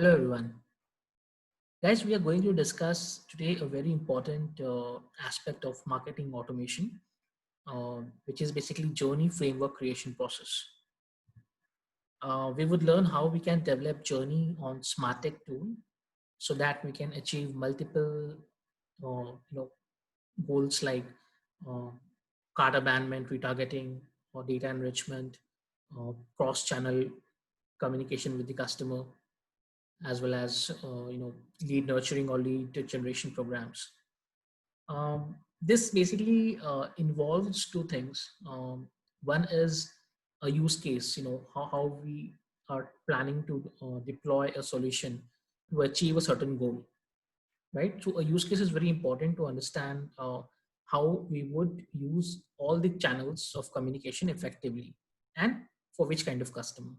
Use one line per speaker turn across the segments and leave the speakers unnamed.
Hello everyone. Guys, we are going to discuss today a very important aspect of marketing automation, which is basically journey framework creation process. We would learn how we can develop journey on SmartTech tool so that we can achieve multiple goals like uh, cart abandonment, retargeting, or data enrichment, cross-channel communication with the customer, as well as lead nurturing or lead generation programs. This basically involves two things. One is a use case, how we are planning to deploy a solution to achieve a certain goal, right? So a use case is very important to understand how we would use all the channels of communication effectively and for which kind of customer.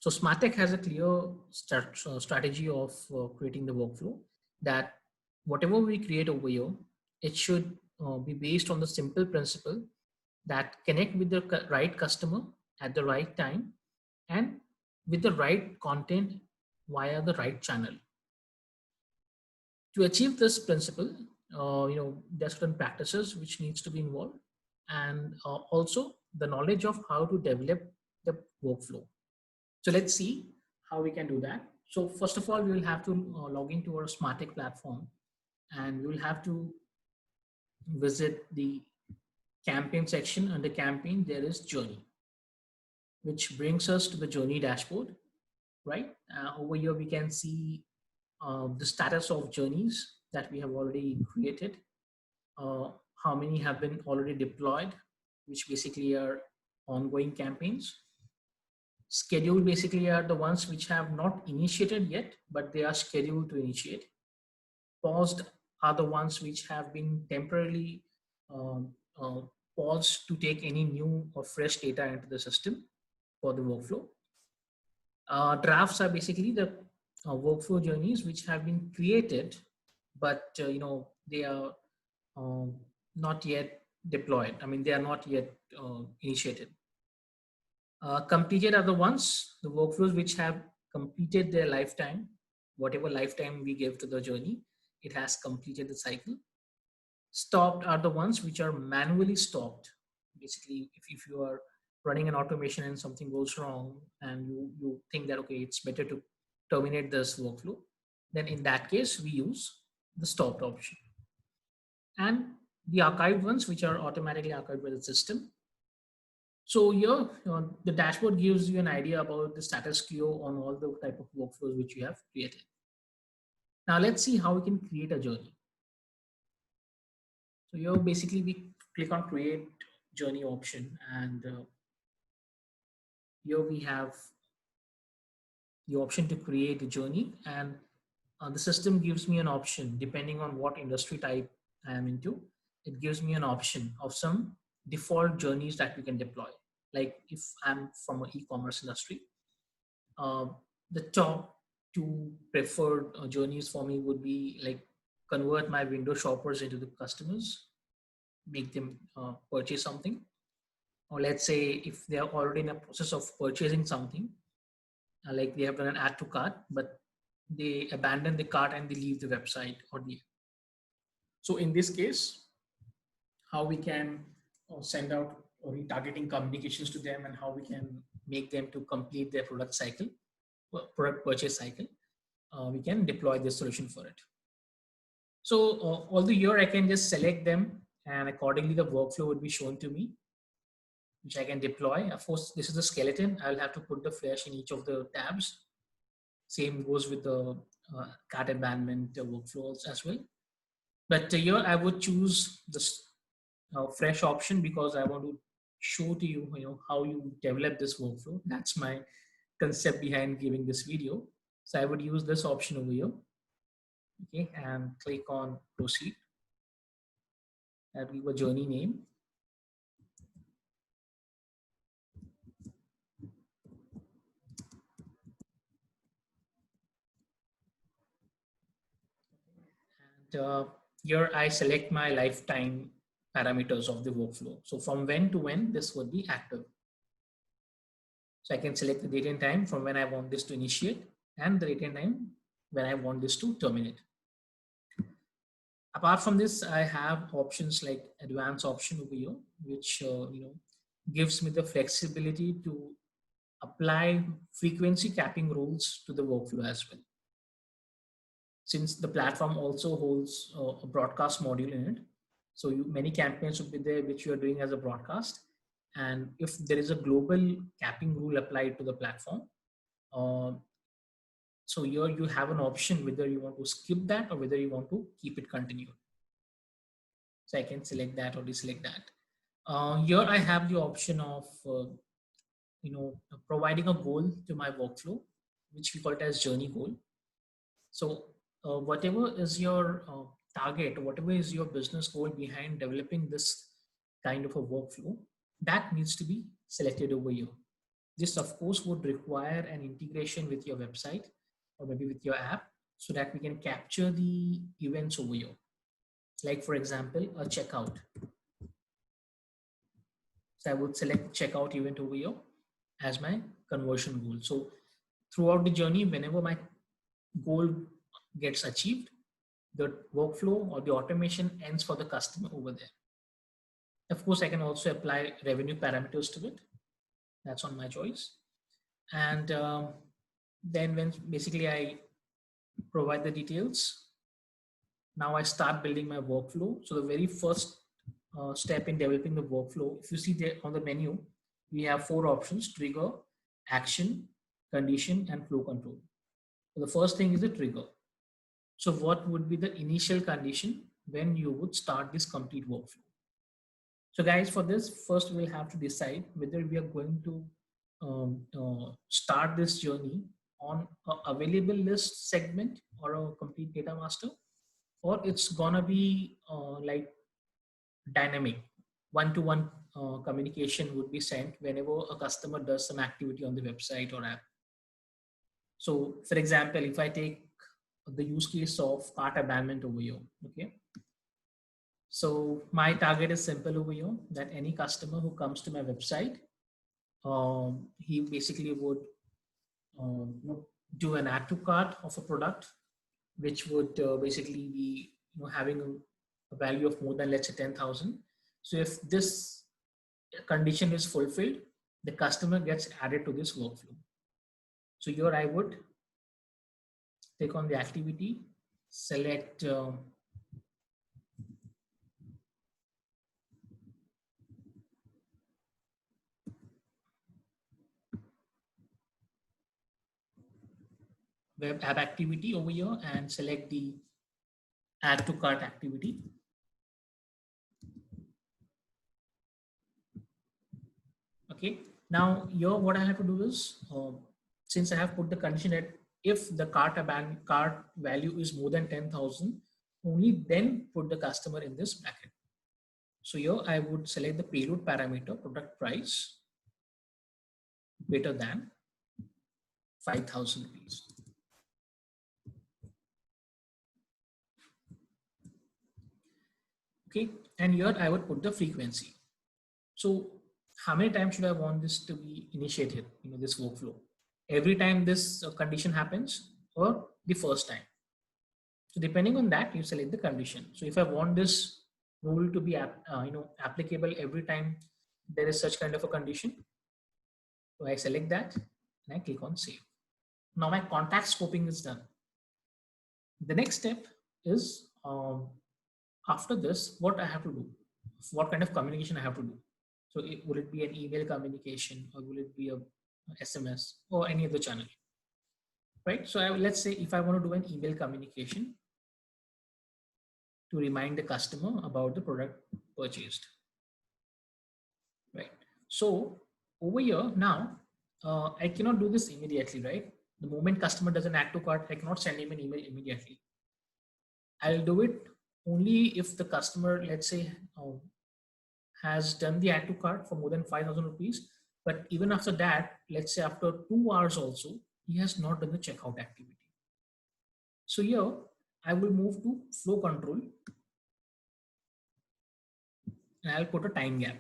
So SmartTech has a clear strategy of creating the workflow that whatever we create over here, it should be based on the simple principle that connect with the right customer at the right time and with the right content via the right channel. To achieve this principle, there's certain practices which needs to be involved, and also the knowledge of how to develop the workflow. So let's see how we can do that. So first of all, we will have to log into our SmartTech platform, and we will have to visit the campaign section. Under campaign, there is journey, which brings us to the journey dashboard, right? Over here, we can see the status of journeys that we have already created, how many have been already deployed, which basically are ongoing campaigns. Scheduled basically are the ones which have not initiated yet, but they are scheduled to initiate. Paused are the ones which have been temporarily um, uh, paused to take any new or fresh data into the system for the workflow. Drafts are basically the workflow journeys which have been created, but they are um, not yet deployed. I mean, they are not yet initiated. Completed are the ones, the workflows which have completed their lifetime, whatever lifetime we give to the journey, it has completed the cycle. Stopped are the ones which are manually stopped. Basically, if you are running an automation and something goes wrong and you think that, okay, it's better to terminate this workflow, then in that case, we use the stopped option. And the archived ones, which are automatically archived by the system. So here, the dashboard gives you an idea about the status quo on all the type of workflows which you have created. Now let's see how we can create a journey. So here, basically, we click on create journey option, and here we have the option to create a journey, and the system gives me an option depending on what industry type I am into. It gives me an option of some default journeys that we can deploy. Like if I'm from an e-commerce industry, uh, the top two preferred journeys for me would be like convert my window shoppers into the customers, make them purchase something. Or let's say if they are already in a process of purchasing something, like they have done an add to cart, but they abandon the cart and they leave the website or the. So in this case, how we can send out or retargeting communications to them and how we can make them to complete their product cycle, product purchase cycle, we can deploy this solution for it. So although here I can just select them and accordingly the workflow would be shown to me, which I can deploy. Of course, this is the skeleton. I'll have to put the flash in each of the tabs. Same goes with the cart abandonment workflows as well. But here I would choose this fresh option because I want to show to you, how you develop this workflow. That's my concept behind giving this video. So I would use this option over here. Okay, and click on proceed. I'll give a journey name. And here I select my lifetime parameters of the workflow. So from when to when this would be active. So I can select the date and time from when I want this to initiate. and the retain time when I want this to terminate. Apart from this, I have options like advanced option over here, which gives me the flexibility to apply frequency capping rules to the workflow as well. Since the platform also holds a broadcast module in it, so many campaigns would be there which you are doing as a broadcast, and if there is a global capping rule applied to the platform, uh, so here you have an option whether you want to skip that or whether you want to keep it continued. So I can select that or deselect that. Here I have the option of providing a goal to my workflow, which we call it as journey goal. So whatever is your target, whatever is your business goal behind developing this kind of a workflow, that needs to be selected over here. This of course would require an integration with your website or maybe with your app so that we can capture the events over here. Like for example, a checkout. So I would select checkout event over here as my conversion goal. So throughout the journey, whenever my goal gets achieved, the workflow or the automation ends for the customer over there. Of course, I can also apply revenue parameters to it. That's on my choice. And then when basically I provide the details, now I start building my workflow. So the very first step in developing the workflow, if you see there on the menu, we have 4 options: trigger, action, condition, and flow control. So the first thing is the trigger. So what would be the initial condition when you would start this complete workflow? So guys, for this, first we'll have to decide whether we are going to start this journey on a available list segment or a complete data master, or it's gonna be like dynamic one-to-one communication would be sent whenever a customer does some activity on the website or app. So for example, if I take the use case of cart abandonment over here, okay. So my target is simple over here, that any customer who comes to my website, he basically would do an add to cart of a product, which would basically be having a value of more than, let's say, 10,000. So if this condition is fulfilled, the customer gets added to this workflow. So here I would click on the activity, select web app activity over here and select the add to cart activity. Okay, now here what I have to do is, since I have put the condition that if the cart value is more than 10,000, only then put the customer in this bracket. So here I would select the payload parameter, product price greater than 5,000 rupees. Okay, and here I would put the frequency. So how many times should I want this to be initiated, this workflow? Every time this condition happens or the first time? So depending on that, you select the condition. So if I want this rule to be applicable every time there is such kind of a condition, so I select that and I click on save. Now my contact scoping is done. The next step is, after this, what I have to do, what kind of communication I have to do. So will it be an email communication, or will it be a SMS or any other channel, right? So let's say if I want to do an email communication to remind the customer about the product purchased, right? So over here now, I cannot do this immediately, right? The moment customer does an add to cart, I cannot send him an email immediately. I'll do it only if the customer, let's say, has done the add to cart for more than 5,000 rupees. But even after that, let's say after 2 hours also, he has not done the checkout activity. So here I will move to flow control and I'll put a time gap.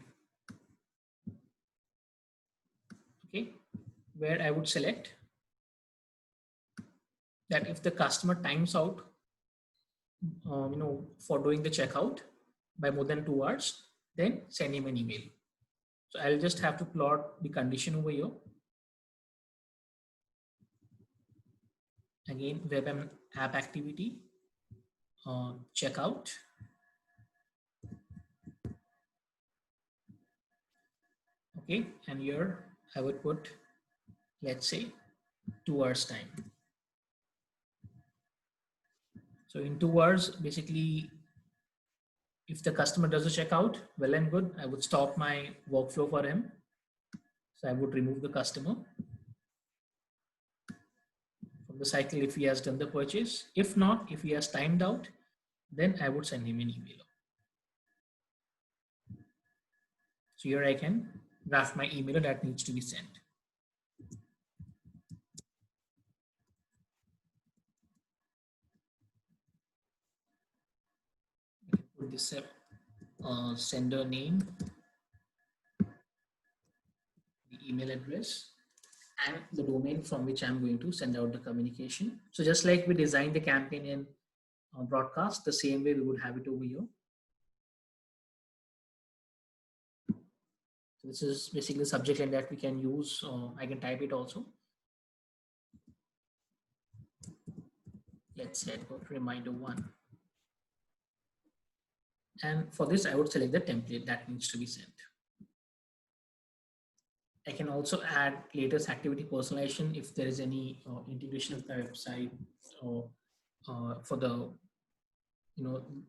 Okay, where I would select that if the customer times out, for doing the checkout by more than 2 hours, then send him an email. So I'll just have to plot the condition over here. Again, web and app activity, checkout. Okay, and here I would put, let's say, 2 hours time. So in 2 hours, basically, if the customer does a checkout, well and good, I would stop my workflow for him. So I would remove the customer from the cycle if he has done the purchase. If not, if he has timed out, then I would send him an email. So here I can draft my email that needs to be sent. Put this sender name, the email address, and the domain from which I'm going to send out the communication. So just like we designed the campaign in broadcast, the same way we would have it over here. So this is basically the subject line that we can use. I can type it also. Let's say I put reminder 1. And for this, I would select the template that needs to be sent. I can also add latest activity personalization if there is any integration of the website or for the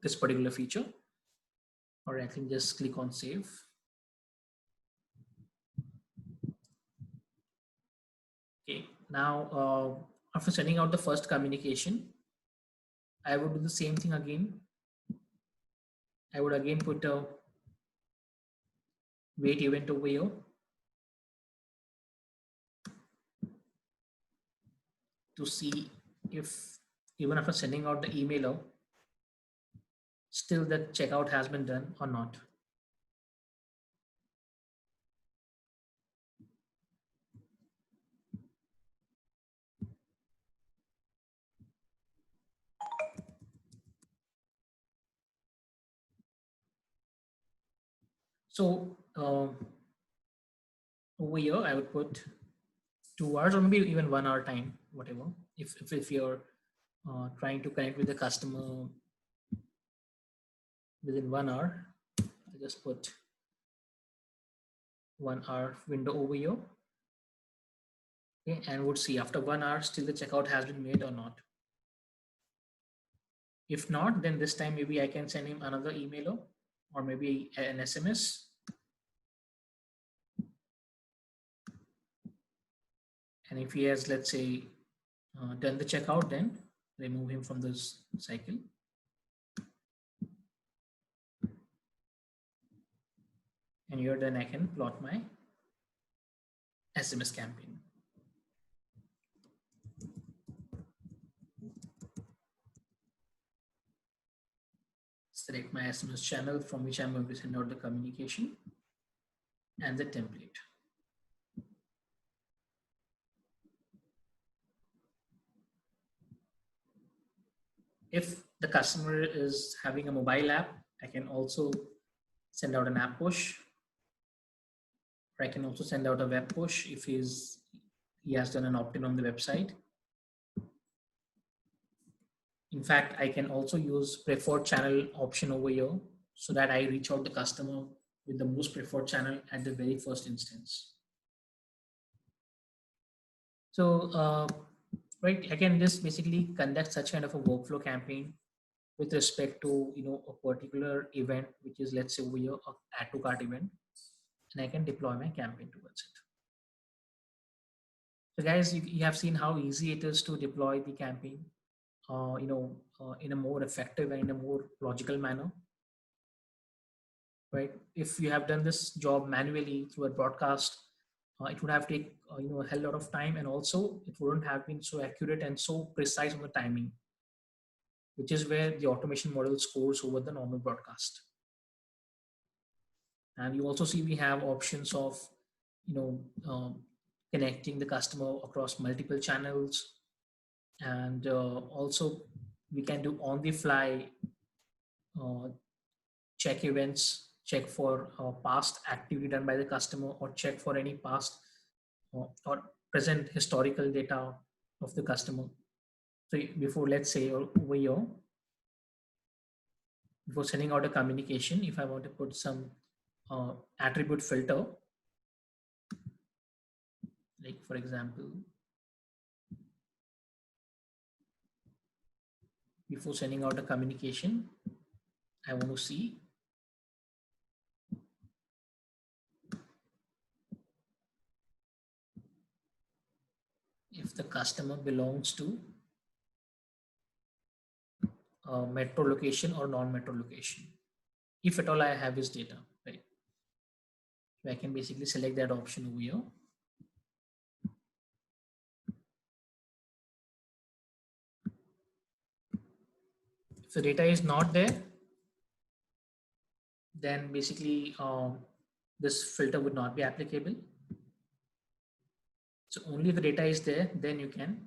this particular feature, or I can just click on save. Okay, now after sending out the first communication, I would do the same thing again. I would again put a wait event over here to see if even after sending out the emailer, still the checkout has been done or not. So over here, I would put 2 hours or maybe even 1 hour time, whatever. If you're trying to connect with the customer within 1 hour, I just put 1 hour window over here. Okay, and would see after 1 hour still the checkout has been made or not. If not, then this time maybe I can send him another email or maybe an SMS. And if he has, let's say, done the checkout, then remove him from this cycle. And here then I can plot my SMS campaign. Select my SMS channel from which I'm going to send out the communication and the template. If the customer is having a mobile app, I can also send out an app push, or I can also send out a web push if he has done an opt-in on the website. In fact, I can also use preferred channel option over here so that I reach out the customer with the most preferred channel at the very first instance. So, right, I can just basically conduct such kind of a workflow campaign with respect to a particular event, which is, let's say, over here, a add to cart event, and I can deploy my campaign towards it. So guys, you have seen how easy it is to deploy the campaign, in a more effective and in a more logical manner, right? If you have done this job manually through a broadcast, it would have taken a hell lot of time, and also it wouldn't have been so accurate and so precise on the timing, which is where the automation model scores over the normal broadcast. And you also see we have options of connecting the customer across multiple channels, And also we can do on the fly check events, check for past activity done by the customer, or check for any past or present historical data of the customer. So before, let's say over here, before sending out a communication, if I want to put some attribute filter, like for example, before sending out a communication, I want to see if the customer belongs to a metro location or non-metro location. If at all I have his data, right? So I can basically select that option over here. If the data is not there, then basically this filter would not be applicable. So only if the data is there, then you can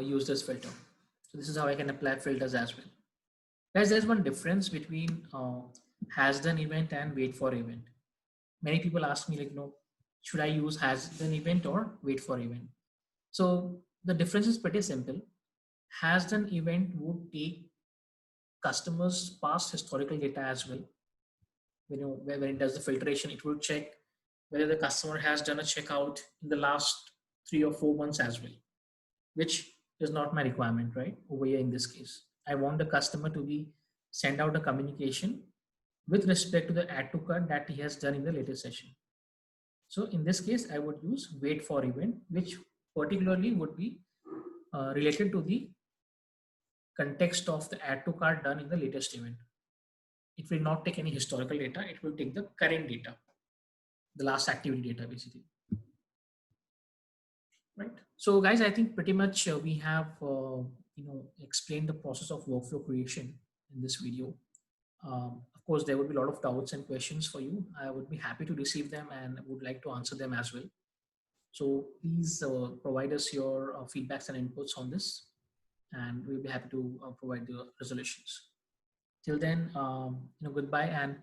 use this filter. So this is how I can apply filters as well. Guys, there's one difference between has done event and wait for event. Many people ask me like, should I use has done event or wait for event? So the difference is pretty simple. Has done event would take customers past historical data as well. When it does the filtration, it will check whether the customer has done a checkout in the last 3 or 4 months as well, which is not my requirement, right? Over here in this case, I want the customer to be send out a communication with respect to the add to cart that he has done in the latest session. So in this case, I would use wait for event, which particularly would be related to the context of the add to cart done in the latest event. It will not take any historical data. It will take the current data, the last activity data basically. Right. So guys, I think pretty much we have, explained the process of workflow creation in this video. Of course, there would be a lot of doubts and questions for you. I would be happy to receive them and would like to answer them as well. So please provide us your feedbacks and inputs on this, and we'll be happy to provide the resolutions. Till then, goodbye, and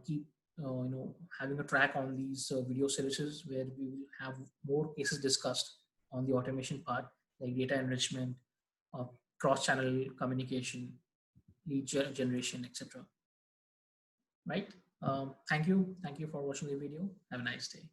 keep having a track on these video services where we will have more cases discussed on the automation part, like data enrichment, uh, cross-channel communication, lead generation, etc. Right? Thank you for watching the video. Have a nice day.